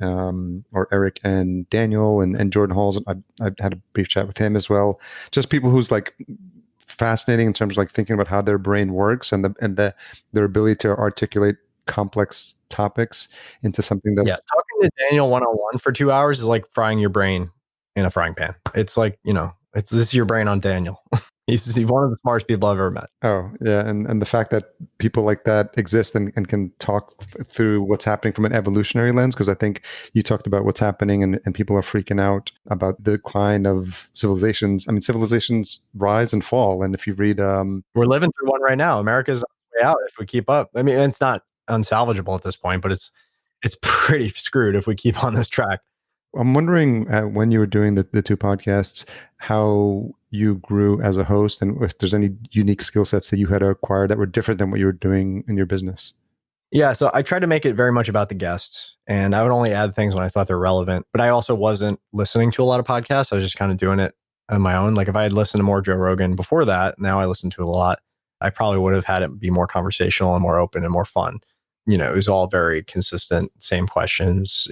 or Eric and Daniel and Jordan Halls. I've had a brief chat with him as well. Just people who's like fascinating in terms of like thinking about how their brain works and their ability to articulate complex topics into something that's... Yeah, talking to Daniel one-on-one for 2 hours is like frying your brain in a frying pan. It's like, this is your brain on Daniel. He's one of the smartest people I've ever met. Oh, yeah. And the fact that people like that exist and can talk through what's happening from an evolutionary lens, because I think you talked about what's happening and people are freaking out about the decline of civilizations. I mean, civilizations rise and fall. And if you read... We're living through one right now. America's on its way out if we keep up. I mean, it's not unsalvageable at this point, but it's pretty screwed if we keep on this track. I'm wondering when you were doing the two podcasts, how you grew as a host and if there's any unique skill sets that you had to acquire that were different than what you were doing in your business. Yeah, so I tried to make it very much about the guests, and I would only add things when I thought they're relevant. But I also wasn't listening to a lot of podcasts. I was just kind of doing it on my own. Like if I had listened to more Joe Rogan before that, now I listen to a lot, I probably would have had it be more conversational and more open and more fun. It was all very consistent, same questions,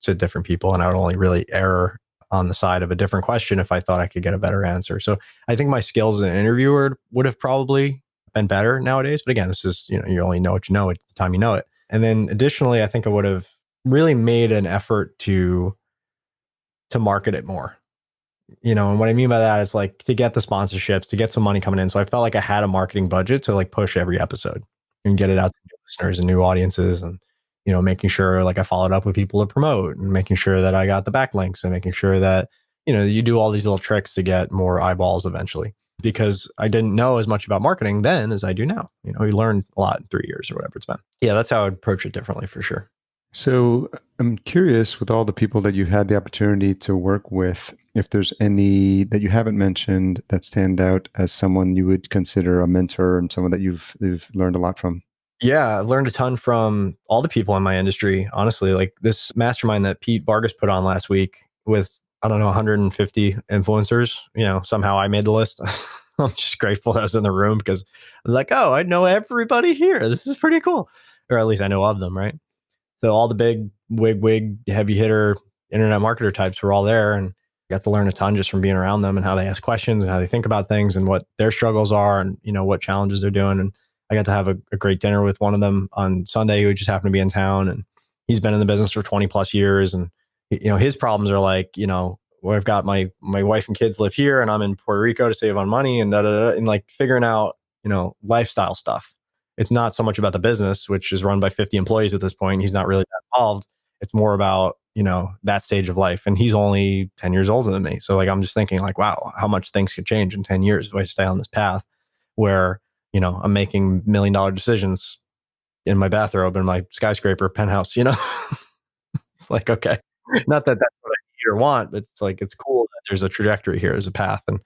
to different people. And I would only really err on the side of a different question if I thought I could get a better answer. So I think my skills as an interviewer would have probably been better nowadays. But again, this is, you only know what you know at the time you know it. And then additionally, I think I would have really made an effort to market it more. And what I mean by that is like to get the sponsorships, to get some money coming in. So I felt like I had a marketing budget to like push every episode and get it out to new listeners and new audiences, and making sure like I followed up with people to promote and making sure that I got the backlinks and making sure that you do all these little tricks to get more eyeballs eventually. Because I didn't know as much about marketing then as I do now. We learned a lot in 3 years or whatever it's been. Yeah, that's how I'd approach it differently for sure. So I'm curious, with all the people that you had the opportunity to work with, if there's any that you haven't mentioned that stand out as someone you would consider a mentor and someone that you've learned a lot from. Yeah, I learned a ton from all the people in my industry, honestly. Like this mastermind that Pete Vargas put on last week with, I don't know, 150 influencers. Somehow I made the list. I'm just grateful that I was in the room because I'm like, oh, I know everybody here. This is pretty cool. Or at least I know of them, right? So all the big wig, heavy hitter internet marketer types were all there, and got to learn a ton just from being around them and how they ask questions and how they think about things and what their struggles are and, what challenges they're doing. And I got to have a great dinner with one of them on Sunday who just happened to be in town, and he's been in the business for 20 plus years. And, his problems are like, well, I've got my wife and kids live here and I'm in Puerto Rico to save on money and and like figuring out, lifestyle stuff. It's not so much about the business, which is run by 50 employees at this point. He's not really that involved. It's more about, that stage of life. And he's only 10 years older than me. So like, I'm just thinking like, wow, how much things could change in 10 years if I stay on this path where, I'm making $1 million decisions in my bathrobe in my skyscraper penthouse, It's like, okay, not that that's what I need or want, but it's like, it's cool that there's a trajectory here, there's a path. And,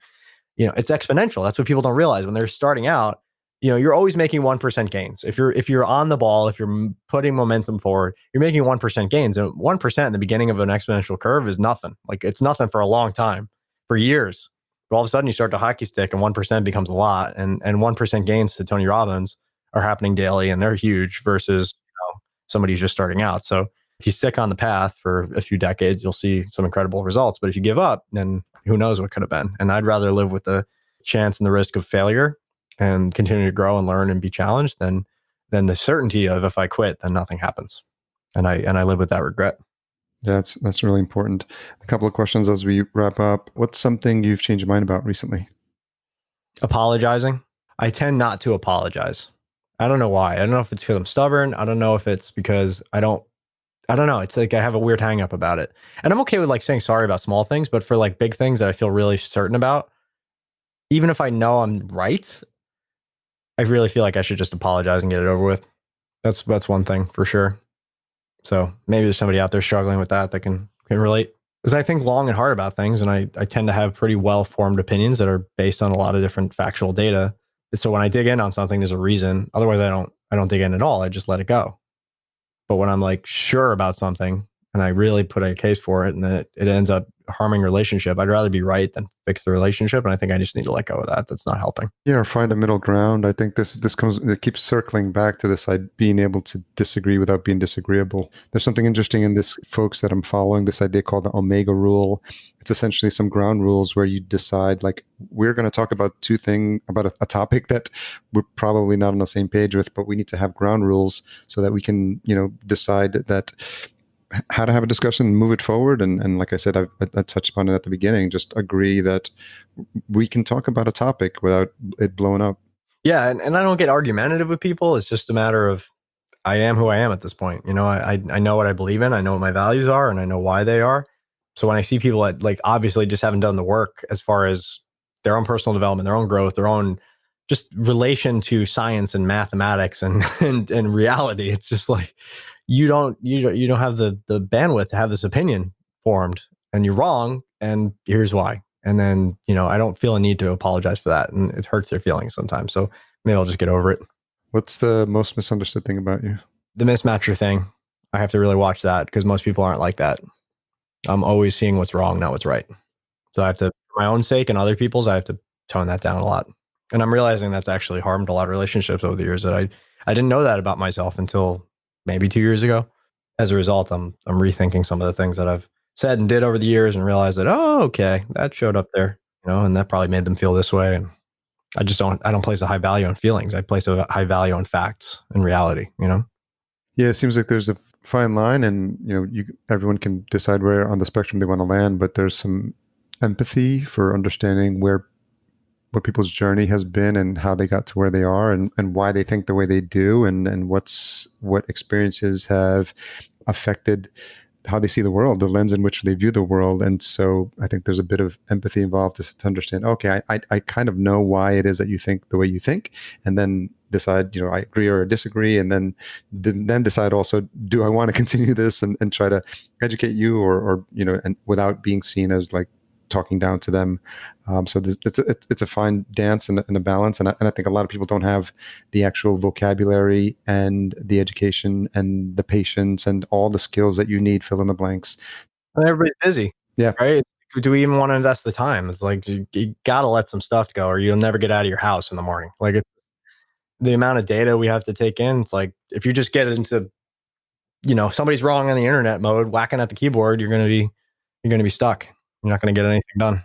it's exponential. That's what people don't realize when they're starting out. You're always making 1% gains. If you're on the ball, if you're putting momentum forward, you're making 1% gains. And 1% in the beginning of an exponential curve is nothing. Like it's nothing for a long time, for years. But all of a sudden you start to hockey stick and 1% becomes a lot. And 1% gains to Tony Robbins are happening daily, and they're huge versus somebody who's just starting out. So if you stick on the path for a few decades, you'll see some incredible results. But if you give up, then who knows what could have been. And I'd rather live with the chance and the risk of failure and continue to grow and learn and be challenged than the certainty of if I quit, then nothing happens. And I live with that regret. Yeah, that's really important. A couple of questions as we wrap up. What's something you've changed your mind about recently? Apologizing. I tend not to apologize. I don't know why. I don't know if it's because I'm stubborn. I don't know if it's because I don't know. It's like I have a weird hang up about it. And I'm okay with like saying sorry about small things, but for like big things that I feel really certain about, even if I know I'm right, I really feel like I should just apologize and get it over with. That's one thing for sure. So maybe there's somebody out there struggling with that can relate. Because I think long and hard about things, and I tend to have pretty well-formed opinions that are based on a lot of different factual data. So when I dig in on something, there's a reason. Otherwise, I don't dig in at all. I just let it go. But when I'm like sure about something and I really put a case for it and then it ends up harming relationship, I'd rather be right than fix the relationship. And I think I just need to let go of that. That's not helping. Yeah, or find a middle ground. I think it keeps circling back to this being able to disagree without being disagreeable. There's something interesting in this, folks, that I'm following, this idea called the Omega Rule. It's essentially some ground rules where you decide, like, we're going to talk about a topic that we're probably not on the same page with, but we need to have ground rules so that we can, decide that how to have a discussion and move it forward. And like I said, I touched upon it at the beginning, just agree that we can talk about a topic without it blowing up. Yeah. And I don't get argumentative with people. It's just a matter of, I am who I am at this point. You know, I know what I believe in. I know what my values are, and I know why they are. So when I see people that like obviously just haven't done the work as far as their own personal development, their own growth, their own just relation to science and mathematics and reality, it's just like you don't have the bandwidth to have this opinion formed, and you're wrong, and here's why. And then, you know, I don't feel a need to apologize for that, and it hurts their feelings sometimes. So maybe I'll just get over it. What's the most misunderstood thing about you? The mismatcher thing. I have to really watch that because most people aren't like that. I'm always seeing what's wrong, not what's right. So I have to, for my own sake and other people's, I have to tone that down a lot. And I'm realizing that's actually harmed a lot of relationships over the years that I didn't know that about myself until maybe 2 years ago. As a result, I'm rethinking some of the things that I've said and did over the years and realized that, oh, okay, that showed up there, you know, and that probably made them feel this way. And I don't place a high value on feelings. I place a high value on facts and reality, you know? Yeah, it seems like there's a fine line, and you know, everyone can decide where on the spectrum they want to land. But there's some empathy for understanding what people's journey has been and how they got to where they are, and why they think the way they do, and what experiences have affected how they see the world, the lens in which they view the world. And so I think there's a bit of empathy involved to understand, okay, I kind of know why it is that you think the way you think, and then decide, you know, I agree or disagree, and then decide also, do I want to continue this and try to educate you or, you know, and without being seen as like talking down to them. So it's a fine dance and a balance. And I think a lot of people don't have the actual vocabulary and the education and the patience and all the skills that you need, fill in the blanks. And everybody's busy. Yeah. Right. Do we even want to invest the time? It's like, you got to let some stuff go or you'll never get out of your house in the morning. Like the amount of data we have to take in. It's like, if you just get into, you know, somebody's wrong on the internet mode, whacking at the keyboard, you're going to be stuck. You're not going to get anything done.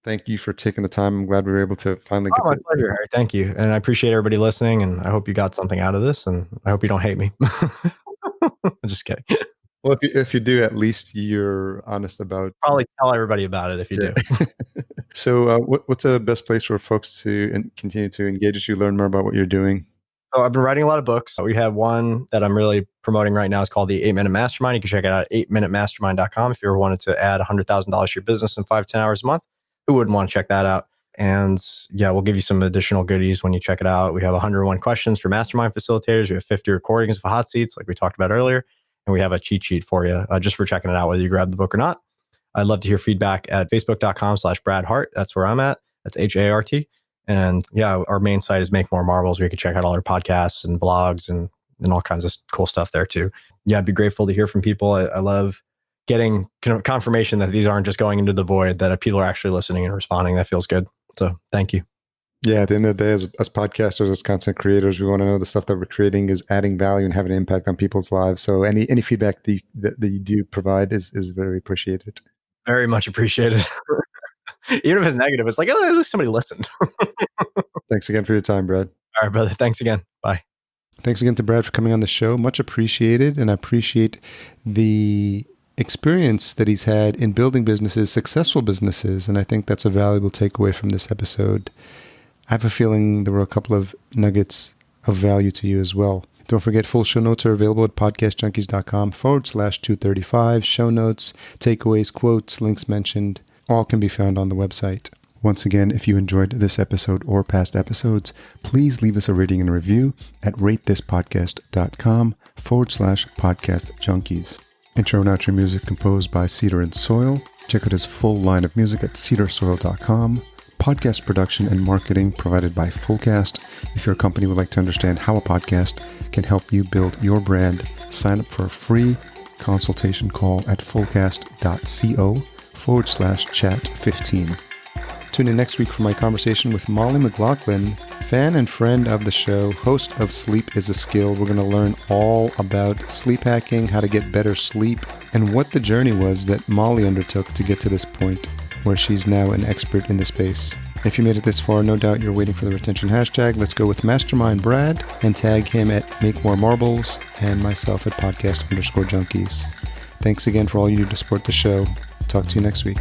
Thank you for taking the time. I'm glad we were able to finally get my pleasure, Harry. Thank you. And I appreciate everybody listening, and I hope you got something out of this, and I hope you don't hate me. I'm just kidding. Well, if you do, at least you're honest about. Probably tell everybody about it if you do. So what's the best place for folks to continue to engage with you, learn more about what you're doing? So I've been writing a lot of books. We have one that I'm really promoting right now. It's called the 8-Minute Mastermind. You can check it out at 8minutemastermind.com if you ever wanted to add $100,000 to your business in 5-10 hours a month. Who wouldn't want to check that out? And yeah, we'll give you some additional goodies when you check it out. We have 101 questions for mastermind facilitators. We have 50 recordings of hot seats like we talked about earlier. And we have a cheat sheet for you just for checking it out, whether you grab the book or not. I'd love to hear feedback at facebook.com/Brad Hart. That's where I'm at. That's HART. And yeah, our main site is Make More Marbles, where you can check out all our podcasts and blogs and all kinds of cool stuff there too. Yeah, I'd be grateful to hear from people. I love getting confirmation that these aren't just going into the void, that people are actually listening and responding. That feels good. So thank you. Yeah, at the end of the day, as podcasters, as content creators, we want to know the stuff that we're creating is adding value and having an impact on people's lives. So any feedback that you do provide is very appreciated. Very much appreciated. Even if it's negative, it's like, oh, at least somebody listened. Thanks again for your time, Brad. All right, brother. Thanks again. Bye. Thanks again to Brad for coming on the show. Much appreciated. And I appreciate the experience that he's had in building businesses, successful businesses. And I think that's a valuable takeaway from this episode. I have a feeling there were a couple of nuggets of value to you as well. Don't forget, full show notes are available at podcastjunkies.com/235. Show notes, takeaways, quotes, links mentioned, all can be found on the website. Once again, if you enjoyed this episode or past episodes, please leave us a rating and review at ratethispodcast.com/podcastjunkies. Intro and outro music composed by Cedar and Soil. Check out his full line of music at cedarsoil.com. Podcast production and marketing provided by Fullcast. If your company would like to understand how a podcast can help you build your brand, sign up for a free consultation call at fullcast.co/chat15. Tune in next week for my conversation with Molly McLaughlin, fan and friend of the show, host of Sleep is a Skill. We're going to learn all about sleep hacking, how to get better sleep, and what the journey was that Molly undertook to get to this point where she's now an expert in the space. If you made it this far, no doubt you're waiting for the retention hashtag. Let's go with Mastermind Brad and tag him at Make More Marbles and myself at podcast_junkies. Thanks again for all you do to support the show. Talk to you next week.